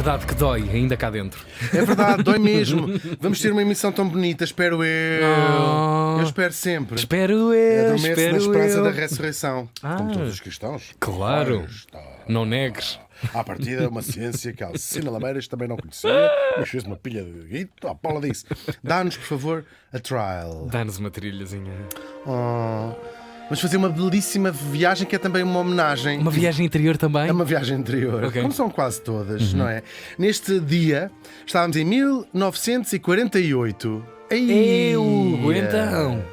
verdade que dói, ainda cá dentro. É verdade, dói mesmo. Vamos ter uma emissão tão bonita, espero eu. Eu espero sempre. Espero eu, Adormeço na espero esperança eu. da ressurreição. Como todos os cristãos. Claro. Está. Não negues. À partida, uma ciência que Alcina Lameiras também não conhecia, mas fez uma pilha de guito à bola disso. Dá-nos, por favor, a trial. Dá-nos uma trilhazinha. Vamos fazer uma belíssima viagem que é também uma homenagem. Uma viagem interior também? É uma viagem interior, Ok. como são quase todas, não é? Neste dia, estávamos em 1948. Então.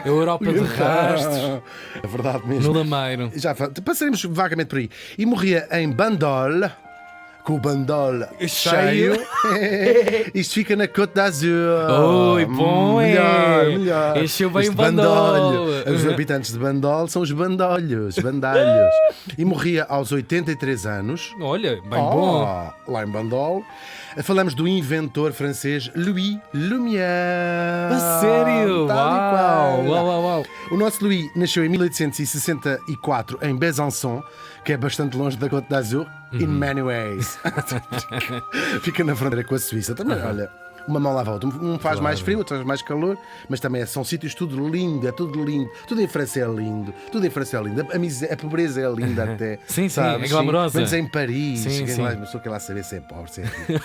Europa de rastros. É verdade mesmo. No Lameiro. Já passaremos vagamente por aí. E morria em Bandol, com o Bandol cheio. Isto fica na Côte d'Azur. Oi, bom melhor, é. melhor. Encheu bem Este o Bandol. Os habitantes de Bandol são os bandalhos, bandalhos. E morria aos 83 anos. Olha, bem bom. Lá em Bandol. Falamos do inventor francês Louis Lumière. A sério? Tal e qual. Uau. O nosso Louis nasceu em 1864 em Besançon, que é bastante longe da Côte d'Azur, in many ways. Fica na fronteira com a Suíça. Também, olha, uma mão lava a outra. Um faz mais frio, outro faz mais calor, mas também são sítios tudo lindo, é tudo lindo. Tudo em França é lindo. Tudo em França é lindo. A pobreza é linda até. Sim, sabes? é glamourosa. Menos em Paris. Sim, Cheguei sim. lá, mas sou que lá saber se é pobre, se é rico.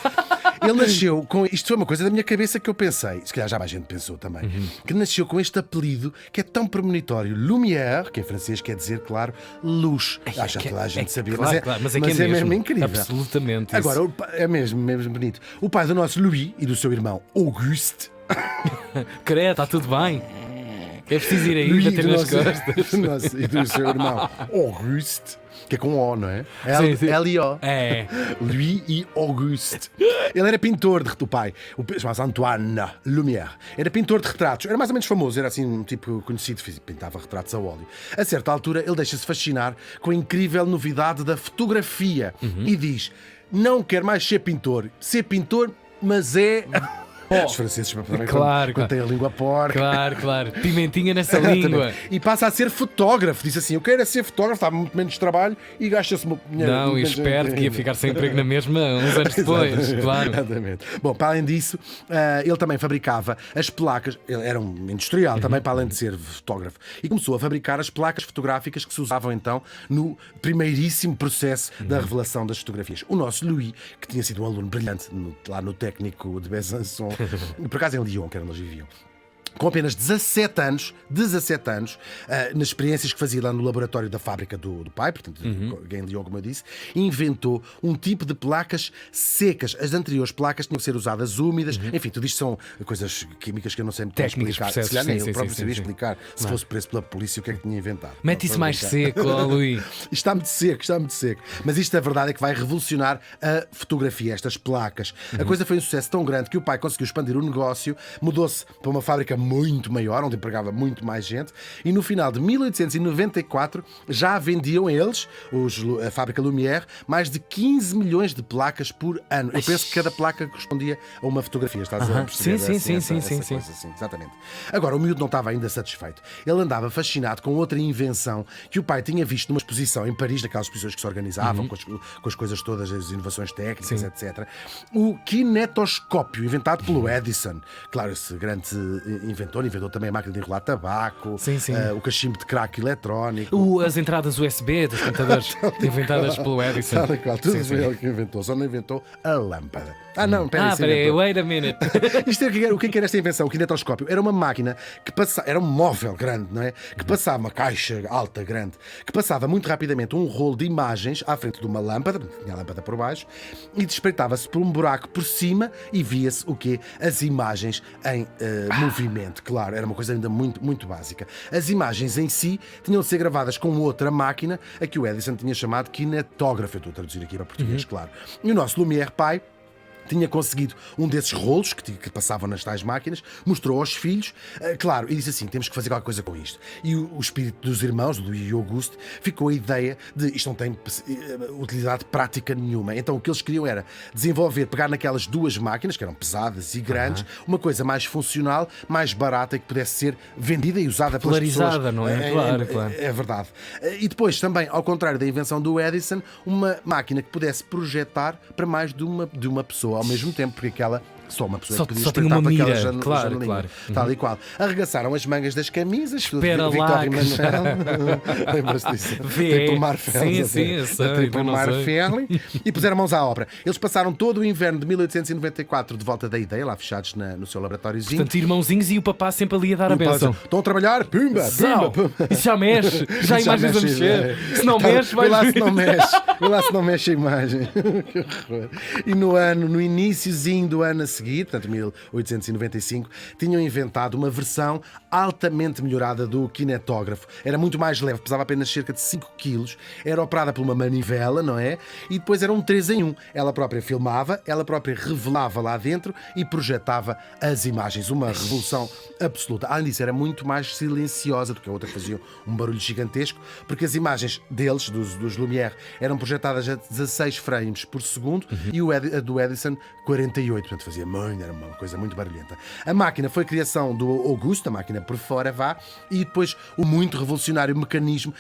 Ele nasceu com. Isto foi uma coisa da minha cabeça que eu pensei, se calhar já mais gente pensou também, que nasceu com este apelido que é tão premonitório. Lumière, que em francês quer dizer, claro, luz. Acho que toda a gente sabia, claro, mas que é mesmo incrível. Absolutamente. Agora, é mesmo bonito. O pai do nosso Louis e do seu irmão Auguste. Credo, está tudo bem. É preciso ir aí Louis bater do nas nosso- costas. do nosso- e do seu irmão Auguste, que é com O, não é? Sim. L-I-O. É. Louis e Auguste. Ele era pintor de o pai. Chamava-se Antoine Lumière. Era pintor de retratos. Era mais ou menos famoso. Era assim um tipo conhecido. Pintava retratos a óleo. A certa altura, ele deixa-se fascinar com a incrível novidade da fotografia. E diz: não quer mais ser pintor. Ser pintor, mas é... Os franceses também Claro, quando têm a língua porca. Claro. Pimentinha nessa língua. E passa a ser fotógrafo. Diz assim: eu quero é ser fotógrafo, dá muito menos trabalho e gasta-se muito dinheiro. Não, e espero que ia ficar sem emprego na mesma uns anos depois. Exatamente, Claro. exatamente. Bom, para além disso, ele também fabricava as placas. Ele era um industrial também, para além de ser fotógrafo. E começou a fabricar as placas fotográficas que se usavam então no primeiríssimo processo da revelação das fotografias. O nosso Louis, que tinha sido um aluno brilhante lá no técnico de Besançon, por acaso em Lyon, que era onde eles viviam. Com apenas 17 anos, nas experiências que fazia lá no laboratório da fábrica do pai, portanto, em Lyon, como eu disse, inventou um tipo de placas secas. As anteriores placas tinham que ser usadas úmidas. Enfim, tudo isto são coisas químicas que eu não sei muito bem Técnicas, explicar. processos, Se calhar nem sim, eu próprio sim, sabia sim. explicar, se fosse preso pela polícia, o que é que tinha inventado. Mete isso mais seco, ó, Luís. Isto está muito seco. Mas isto, a verdade, é que vai revolucionar a fotografia, estas placas. A coisa foi um sucesso tão grande que o pai conseguiu expandir o negócio, mudou-se para uma fábrica muito maior, onde empregava muito mais gente, e no final de 1894 já vendiam eles, a fábrica Lumière, mais de 15 milhões de placas por ano. Eu penso que cada placa correspondia a uma fotografia. Estás a perceber? Sim, Essa sim. coisa, sim, exatamente. Agora, o miúdo não estava ainda satisfeito. Ele andava fascinado com outra invenção que o pai tinha visto numa exposição em Paris, daquelas exposições que se organizavam com as coisas todas, as inovações técnicas, etc. O kinetoscópio, inventado pelo Edison. Claro, esse grande inventor inventou também a máquina de enrolar tabaco, Sim. o cachimbo de crack eletrónico. As entradas USB dos computadores inventadas pelo Edison. Tal e qual, tudo Sim. foi ele que inventou, só não inventou a lâmpada. Não, peraí, Wait a minute. Isto é, o que era esta invenção? O kinetoscópio era uma máquina que passava, era um móvel grande, não é? Que passava, uma caixa alta, grande, que passava muito rapidamente um rolo de imagens à frente de uma lâmpada, tinha a lâmpada por baixo, e despreitava-se por um buraco por cima e via-se o quê? As imagens em movimento, claro, era uma coisa ainda muito básica. As imagens em si tinham de ser gravadas com outra máquina, a que o Edison tinha chamado kinetógrafo. Eu estou a traduzir aqui para português, claro. E o nosso Lumière pai tinha conseguido um desses rolos que passavam nas tais máquinas, mostrou aos filhos, claro, e disse assim: temos que fazer qualquer coisa com isto. E o espírito dos irmãos, do Louis e Auguste, ficou a ideia de isto não tem utilidade prática nenhuma. Então o que eles queriam era desenvolver, pegar naquelas duas máquinas, que eram pesadas e grandes, uma coisa mais funcional, mais barata e que pudesse ser vendida e usada pelas pessoas. Polarizada, não é? Claro. É verdade. E depois também, ao contrário da invenção do Edison, uma máquina que pudesse projetar para mais de uma pessoa ao mesmo tempo, porque aquela só uma pessoa que podia só tinha uma espreitar para mira, aquela claro. Tal e qual. Arregaçaram as mangas das camisas. Espera Victor lá, Emanuel. Lembras-te disso? Vê. Triple Marfel. Sim, eu sei, Triple eu não Marfel. E puseram mãos à obra. Eles passaram todo o inverno de 1894 de volta da ideia, lá fechados no seu laboratóriozinho. Portanto, irmãozinhos e o papá sempre ali a dar a benção. Estão a trabalhar, pumba, Zau, pumba. isso já mexe, já há imagens a mexer. Se não mexe, vai Vê lá se não mexe. Vê lá se não mexe a imagem. Que horror. E no iníciozinho do ano a seguir, portanto 1895, tinham inventado uma versão altamente melhorada do kinetógrafo. Era muito mais leve, pesava apenas cerca de 5 kg, era operada por uma manivela, não é? E depois era um 3 em 1. Ela própria filmava, ela própria revelava lá dentro e projetava as imagens. Uma revolução absoluta. Além disso, era muito mais silenciosa do que a outra, que fazia um barulho gigantesco, porque as imagens deles, dos Lumière, eram projetadas a 16 frames por segundo e a do Edison 48. Portanto, fazia muito, era uma coisa muito barulhenta. A máquina foi a criação do Auguste, a máquina por fora, e depois o muito revolucionário mecanismo.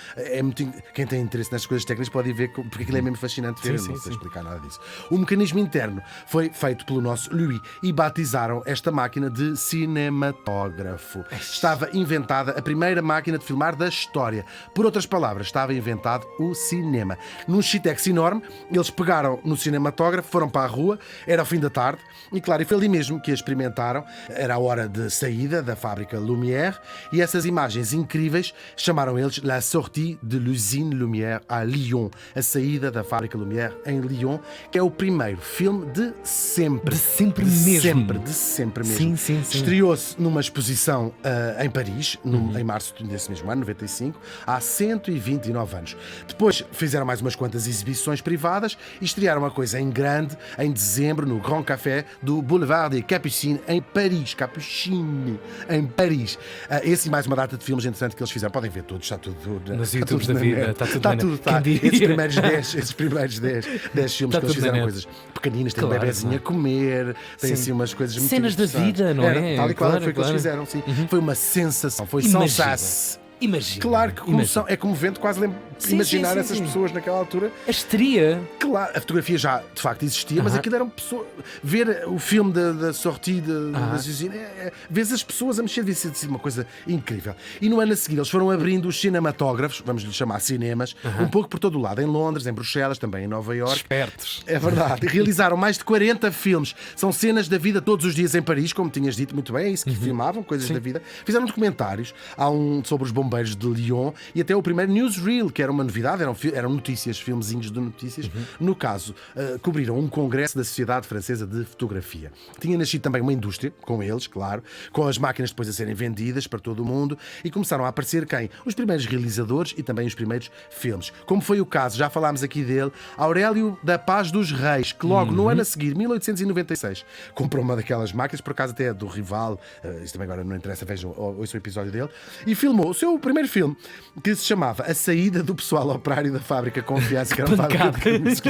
Quem tem interesse nestas coisas técnicas pode ir ver, porque aquilo é mesmo fascinante ver, não sei explicar nada disso. O mecanismo interno foi feito pelo nosso Louis e batizaram esta máquina de cinematógrafo. Estava inventada a primeira máquina de filmar da história. Por outras palavras, estava inventado o cinema. Num chitex enorme, eles pegaram no cinematógrafo, foram para a rua, era ao fim da tarde, e claro, e foi ali mesmo que a experimentaram. Era a hora de saída da fábrica Lumière, e essas imagens incríveis chamaram eles La sortie de l'usine Lumière à Lyon, a saída da fábrica Lumière em Lyon, que é o primeiro filme de sempre. De sempre mesmo. De sempre mesmo. Sim. Estreou-se numa exposição em Paris, em março desse mesmo ano, 95, há 129 anos. Depois fizeram mais umas quantas exibições privadas e estrearam uma coisa em grande em dezembro no Grand Café do Boulevard des Capucines em Paris. Capucine, em Paris. Esse e mais uma data de filmes interessante que eles fizeram. Podem ver todos, está tudo nos YouTubes da vida. Está tudo. Está. Esses primeiros 10 filmes que eles fizeram, coisas pequeninas. Tem um bebezinho a comer, tem assim umas coisas muito cenas da vida, não é? Tal e qual foi o que eles fizeram, sim. Foi uma sensação, foi sensação. Imagina. Claro que é comovente quase imaginar essas pessoas naquela altura. A histeria. Claro, a fotografia já de facto existia, mas aquilo eram pessoas. Ver o filme da sortie das usinas, vês as pessoas a mexer, devia ser uma coisa incrível. E no ano a seguir eles foram abrindo os cinematógrafos, vamos lhe chamar cinemas, um pouco por todo o lado, em Londres, em Bruxelas, também em Nova Iorque. Espertos. É verdade. E realizaram mais de 40 filmes. São cenas da vida todos os dias em Paris, como tinhas dito muito bem, é isso que filmavam, coisas da vida. Fizeram documentários, há um sobre os bombeiros de Lyon e até o primeiro newsreel, que era uma novidade, eram notícias, filmezinhos de notícias. No caso, cobriram um congresso da Sociedade Francesa de Fotografia. Tinha nascido também uma indústria, com eles, claro, com as máquinas depois a serem vendidas para todo o mundo e começaram a aparecer quem? Os primeiros realizadores e também os primeiros filmes. Como foi o caso, já falámos aqui dele, Aurélio da Paz dos Reis, que logo no ano a seguir, 1896, comprou uma daquelas máquinas, por acaso até é do rival, isto também agora não interessa, vejam ouçam o episódio dele, e filmou o seu primeiro filme, que se chamava A Saída do Pessoal Operário da Fábrica Confiança, que era uma fábrica de caminhos,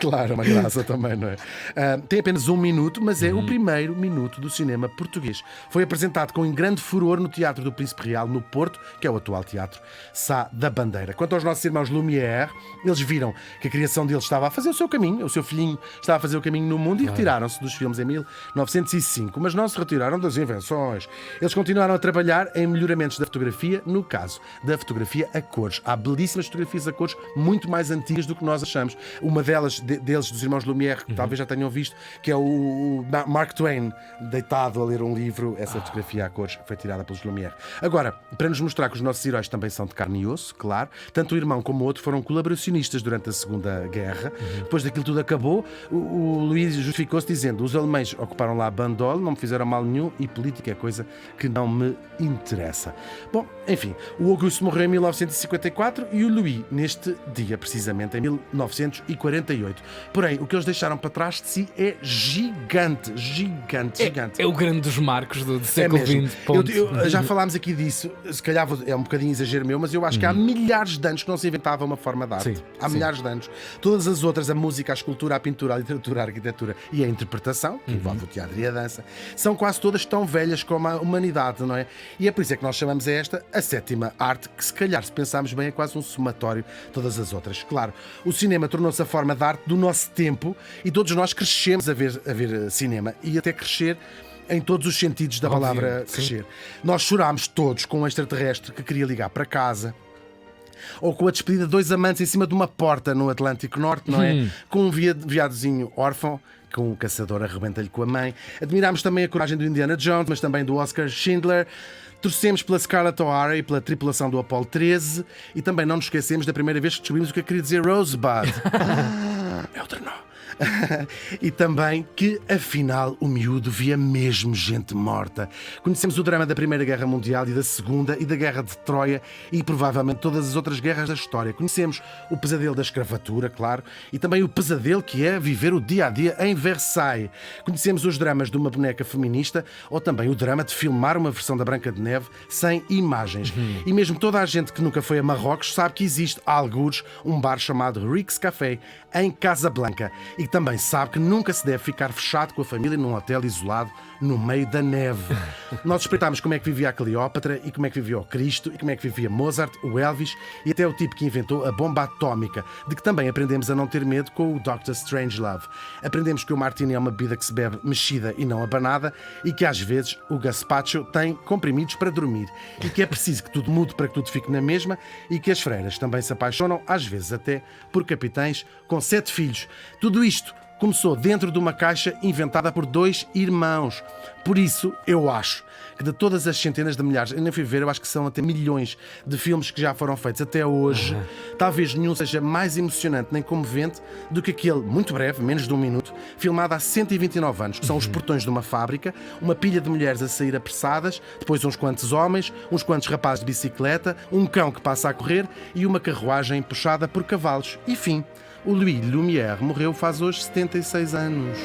claro, uma graça também, não é? Tem apenas 1 minuto, mas é o primeiro minuto do cinema português. Foi apresentado com grande furor no Teatro do Príncipe Real, no Porto, que é o atual Teatro Sá da Bandeira. Quanto aos nossos irmãos Lumière, eles viram que a criação deles estava a fazer o seu caminho, o seu filhinho estava a fazer o caminho no mundo e retiraram-se dos filmes em 1905, mas não se retiraram das invenções. Eles continuaram a trabalhar em melhoramentos da fotografia, no caso da fotografia a cores. Há belíssimas fotografias a cores muito mais antigas do que nós achamos. Uma delas, dos irmãos Lumière, que talvez já tenham visto, que é o Mark Twain deitado a ler um livro. Essa fotografia a cores foi tirada pelos Lumière. Agora, para nos mostrar que os nossos heróis também são de carne e osso, claro, tanto o irmão como o outro foram colaboracionistas durante a Segunda Guerra. Depois daquilo tudo acabou, o Luís justificou-se dizendo: os alemães ocuparam lá Bandol, não me fizeram mal nenhum e política é coisa que não me interessa. Bom, enfim, o Auguste morreu em 1954 e o Louis neste dia, precisamente, em 1948. Porém, o que eles deixaram para trás de si é gigante, gigante, gigante. É o grande dos marcos do É século mesmo. XX. Ponto. Já falámos aqui disso, se calhar é um bocadinho exagero meu, mas eu acho que há milhares de anos que não se inventava uma forma de arte. Sim, Há sim. milhares de anos. Todas as outras, a música, a escultura, a pintura, a literatura, a arquitetura e a interpretação, que envolve o teatro e a dança, são quase todas tão velhas como a humanidade, não é? E é por isso é que nós chamamos esta a sétima arte, que se calhar, se pensarmos bem, é quase um somatório de todas as outras. Claro, o cinema tornou-se a forma de arte do nosso tempo e todos nós crescemos a ver cinema e até crescer em todos os sentidos da Óbvio, palavra sim. crescer. Nós chorámos todos com um extraterrestre que queria ligar para casa. Ou com a despedida de dois amantes em cima de uma porta no Atlântico Norte, não é? Com um viadozinho órfão, com um caçador arrebenta-lhe com a mãe. Admirámos também a coragem do Indiana Jones, mas também do Oscar Schindler. Torcemos pela Scarlett O'Hara e pela tripulação do Apollo 13. E também não nos esquecemos da primeira vez que descobrimos o que queria dizer Rosebud. É o trenó. E também que, afinal, o miúdo via mesmo gente morta. Conhecemos o drama da Primeira Guerra Mundial e da Segunda e da Guerra de Troia e provavelmente todas as outras guerras da história. Conhecemos o pesadelo da escravatura, claro, e também o pesadelo que é viver o dia-a-dia em Versailles. Conhecemos os dramas de uma boneca feminista ou também o drama de filmar uma versão da Branca de Neve sem imagens. E mesmo toda a gente que nunca foi a Marrocos sabe que existe, há algures, um bar chamado Rick's Café em Casablanca e também sabe que nunca se deve ficar fechado com a família num hotel isolado no meio da neve. Nós espreitámos como é que vivia a Cleópatra e como é que vivia o Cristo e como é que vivia Mozart, o Elvis e até o tipo que inventou a bomba atómica, de que também aprendemos a não ter medo com o Dr. Strangelove. Aprendemos que o martini é uma bebida que se bebe mexida e não abanada e que às vezes o gazpacho tem comprimidos para dormir e que é preciso que tudo mude para que tudo fique na mesma e que as freiras também se apaixonam, às vezes até, por capitães com 7 filhos. Tudo isto começou dentro de uma caixa inventada por 2 irmãos. Por isso, eu acho que de todas as centenas de milhares, eu nem fui ver, eu acho que são até milhões de filmes que já foram feitos até hoje, talvez nenhum seja mais emocionante nem comovente do que aquele, muito breve, menos de 1 minuto, filmado há 129 anos, que são os portões de uma fábrica, uma pilha de mulheres a sair apressadas, depois uns quantos homens, uns quantos rapazes de bicicleta, um cão que passa a correr e uma carruagem puxada por cavalos. E fim. O Louis Lumière morreu faz hoje 76 anos.